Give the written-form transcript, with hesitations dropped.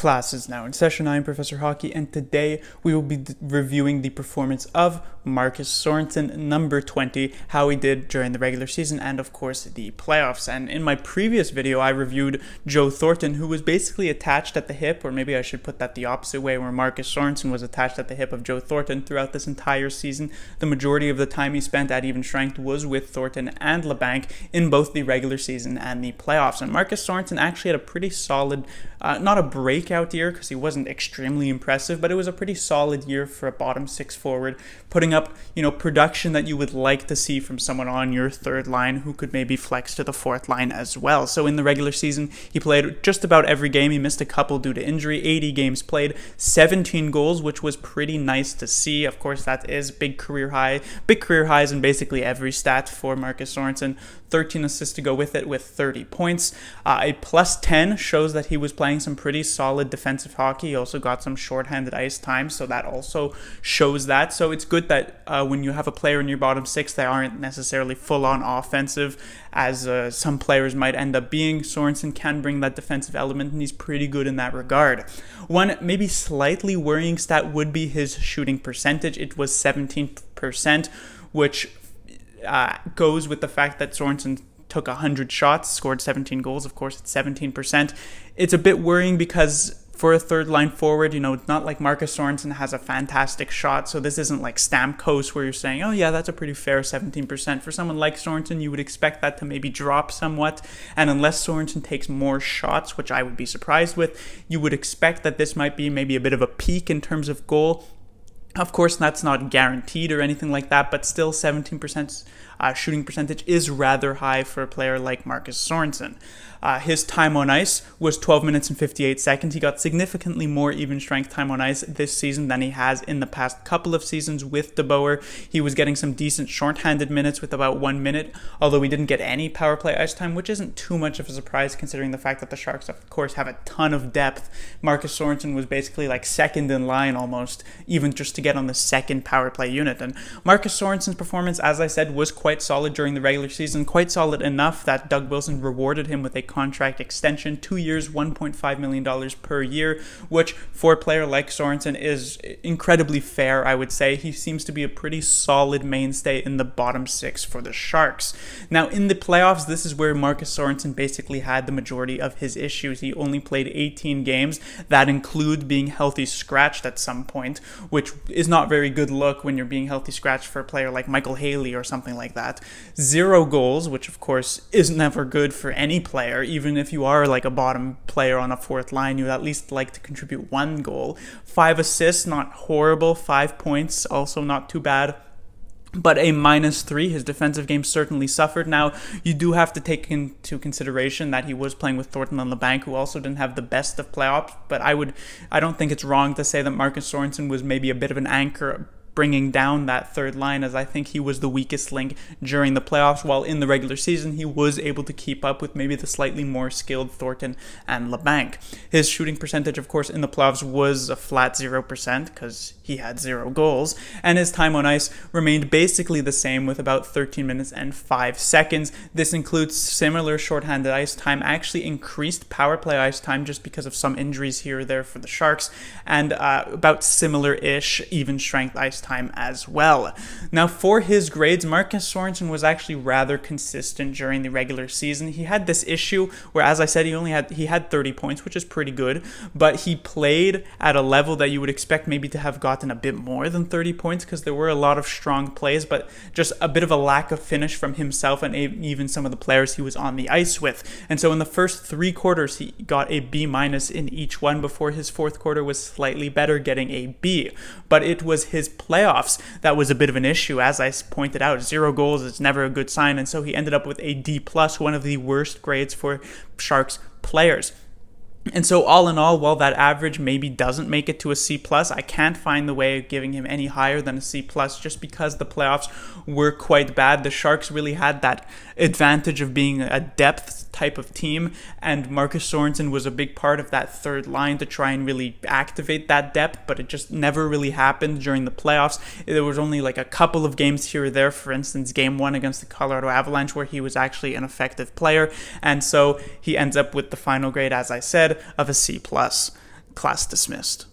Class is now in session. I am Professor Hockey, and today we will be reviewing the performance of Marcus Sorensen, number 20, how he did during the regular season and, of course, the playoffs. And in my previous video, I reviewed Joe Thornton, who was basically attached at the hip, or maybe I should put that the opposite way, where Marcus Sorensen was attached at the hip of Joe Thornton throughout this entire season. The majority of the time he spent at even strength was with Thornton and LeBanc in both the regular season and the playoffs. And Marcus Sorensen actually had a pretty solid, not a breakout year because he wasn't extremely impressive, but it was a pretty solid year for a bottom six forward, putting up, production that you would like to see from someone on your third line who could maybe flex to the fourth line as well. So in the regular season, he played just about every game. He missed a couple due to injury, 80 games played, 17 goals, which was pretty nice to see. Of course, that is big career highs in basically every stat for Marcus Sorensen. 13 assists to go with it with 30 points. A plus 10 shows that he was playing some pretty solid defensive hockey. He also got some shorthanded ice time, so that also shows that. So it's good that when you have a player in your bottom six that aren't necessarily full-on offensive, as some players might end up being, Sorensen can bring that defensive element, and he's pretty good in that regard. One maybe slightly worrying stat would be his shooting percentage. It was 17%, which goes with the fact that Sorensen took 100 shots, scored 17 goals. Of course, it's 17%. It's a bit worrying because for a third line forward, it's not like Marcus Sorensen has a fantastic shot, so this isn't like Stamkos where you're saying, oh yeah, that's a pretty fair 17%. For someone like Sorensen, you would expect that to maybe drop somewhat, and unless Sorensen takes more shots, which I would be surprised with, you would expect that this might be maybe a bit of a peak in terms of goal. Of course, that's not guaranteed or anything like that, but still 17% shooting percentage is rather high for a player like Marcus Sorensen. His time on ice was 12 minutes and 58 seconds. He got significantly more even strength time on ice this season than he has in the past couple of seasons with DeBoer. He was getting some decent shorthanded minutes with about 1 minute, although he didn't get any power play ice time, which isn't too much of a surprise considering the fact that the Sharks, of course, have a ton of depth. Marcus Sorensen was basically like second in line almost, even just to get on the second power play unit. And Marcus Sorensen's performance, as I said, was quite solid during the regular season, quite solid enough that Doug Wilson rewarded him with a contract extension, 2 years, $1.5 million per year, which for a player like Sorensen is incredibly fair, I would say. He seems to be a pretty solid mainstay in the bottom six for the Sharks. Now, in the playoffs, this is where Marcus Sorensen basically had the majority of his issues. He only played 18 games. That includes being healthy scratched at some point, which is not very good look when you're being healthy scratched for a player like Michael Haley or something like that. 0 goals, which of course is never good for any player. Even if you are like a bottom player on a fourth line, you would at least like to contribute 1 goal. 5 assists, not horrible. 5 points, also not too bad. But a -3, his defensive game certainly suffered. Now, you do have to take into consideration that he was playing with Thornton on LeBanc, who also didn't have the best of playoffs, but I don't think it's wrong to say that Marcus Sorensen was maybe a bit of an anchor bringing down that third line, as I think he was the weakest link during the playoffs, while in the regular season he was able to keep up with maybe the slightly more skilled Thornton and LeBanc. His shooting percentage, of course, in the playoffs was a flat 0% because he had 0 goals, and his time on ice remained basically the same with about 13 minutes and 5 seconds. This includes similar shorthanded ice time, actually increased power play ice time just because of some injuries here or there for the Sharks, and about similar-ish even strength ice time as well. Now, for his grades, Marcus Sorensen was actually rather consistent during the regular season. He had this issue where, as I said, he had 30 points, which is pretty good, but he played at a level that you would expect maybe to have gotten a bit more than 30 points because there were a lot of strong plays, but just a bit of a lack of finish from himself and even some of the players he was on the ice with. And so in the first 3 quarters, he got a B- in each one before his fourth quarter was slightly better, getting a B. But it was his playoffs that was a bit of an issue. As I pointed out, 0 goals is never a good sign, and so he ended up with a D+, one of the worst grades for Sharks players. And so all in all, while that average maybe doesn't make it to a C+, I can't find the way of giving him any higher than a C+, just because the playoffs were quite bad. The Sharks really had that advantage of being a depth type of team, and Marcus Sorensen was a big part of that third line to try and really activate that depth, but it just never really happened during the playoffs. There was only like a couple of games here or there, for instance, Game 1 against the Colorado Avalanche, where he was actually an effective player, and so he ends up with the final grade, as I said, of a C+. class dismissed.